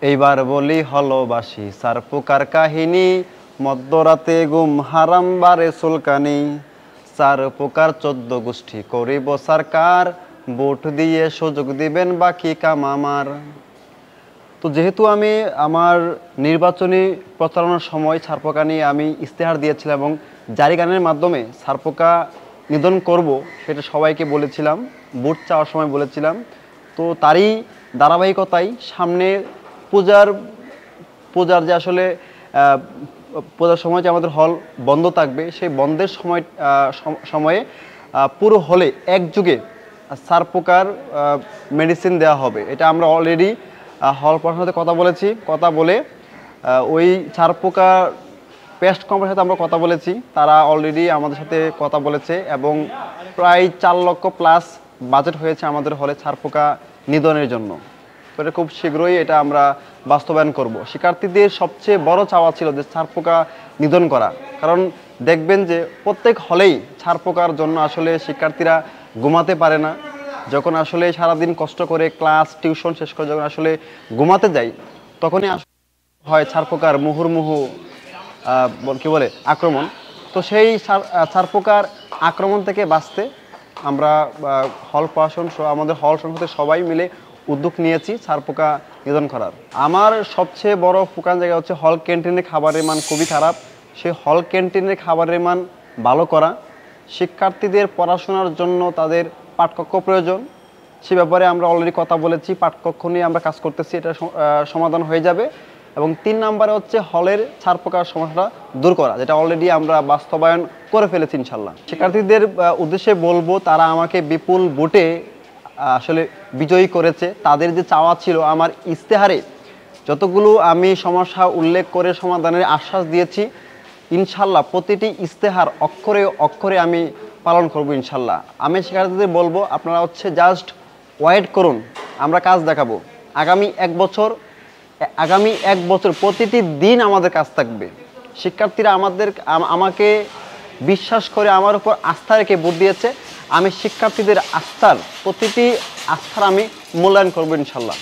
এইবার বলি হলোবাসি সার পোকার কাহিনী, মধ্যরাতে গুম হারাম বারে সুলকানি। চার পোকার 14 গোষ্ঠী করিব সরকার, ভোট দিয়ে সুযোগ দিবেন বাকি কাম আমার। তো যেহেতু আমি আমার নির্বাচনী প্রচারণার সময় ছারপোকা নিয়ে আমি ইস্তেহার দিয়েছিলাম এবং জারি গানের মাধ্যমে ছারপোকা নিধন করব সেটা সবাইকে বলেছিলাম, ভোট চাওয়ার সময় বলেছিলাম। তো তারই ধারাবাহিকতায় সামনে পূজার পূজার যে আসলে পূজার সময় যে আমাদের হল বন্ধ থাকবে, সেই বন্ধের সময়ে পুরো হলে একযোগে ছারপোকার মেডিসিন দেওয়া হবে। এটা আমরা অলরেডি হল প্রশাসনের সাথে কথা বলে ওই ছারপোকা পেস্ট কোম্পানির সাথে আমরা কথা বলেছি। তারা অলরেডি আমাদের সাথে কথা বলেছে এবং প্রায় 4 লক্ষ প্লাস বাজেট হয়েছে আমাদের হলে ছারপোকা নিধনের জন্য। তো এটা খুব শীঘ্রই এটা আমরা বাস্তবায়ন করব। শিক্ষার্থীদের সবচেয়ে বড় চাওয়া ছিল যে ছারপোকা নিধন করা, কারণ দেখবেন যে প্রত্যেক হলেই ছারপোকার জন্য আসলে শিক্ষার্থীরা ঘুমাতে পারে না। যখন আসলে সারাদিন কষ্ট করে ক্লাস টিউশন শেষ করে যখন আসলে ঘুমাতে যাই, তখনই হয় ছারপোকার মুহুর্মুহু কি বলে আক্রমণ। তো সেই ছারপোকার আক্রমণ থেকে বাঁচতে আমরা হল প্রশাসন আমাদের হল সংসদের সবাই মিলে উদ্যোগ নিয়েছি ছারপোকা নিধন করার। আমার সবচেয়ে বড় ফোকাস জায়গা হচ্ছে হল ক্যান্টিনের খাবারের মান খুবই খারাপ। সেই হল ক্যান্টিনের খাবারের মান ভালো করা, শিক্ষার্থীদের পড়াশোনার জন্য তাদের পাঠকক্ষ প্রয়োজন, সে ব্যাপারে আমরা অলরেডি কথা বলেছি। পাঠকক্ষ নিয়ে আমরা কাজ করতেছি, এটা সমাধান হয়ে যাবে। এবং 3 নম্বরে হচ্ছে হলের ছারপোকার সমস্যাটা দূর করা, যেটা অলরেডি আমরা বাস্তবায়ন করে ফেলেছি ইনশাল্লাহ। শিক্ষার্থীদের উদ্দেশ্যে বলবো, তারা আমাকে বিপুল ভোটে আসলে বিজয়ী করেছে। তাদের যে চাওয়া ছিল, আমার ইস্তেহারে যতগুলো আমি সমস্যা উল্লেখ করে সমাধানের আশ্বাস দিয়েছি, ইনশাল্লাহ প্রতিটি ইস্তেহার অক্ষরে অক্ষরে আমি পালন করব ইনশাল্লাহ। আমি শিক্ষার্থীদের বলবো, আপনারা হচ্ছে জাস্ট ওয়েট করুন, আমরা কাজ দেখাবো। আগামী এক বছর প্রতিটি দিন আমাদের কাজ থাকবে। শিক্ষার্থীরা আমাকে বিশ্বাস করে আমার উপর আস্থা রেখে ভোট দিয়েছে। আমি শিক্ষার্থীদের প্রতিটি আস্থার আমি মূল্যায়ন করবো ইনশাল্লাহ।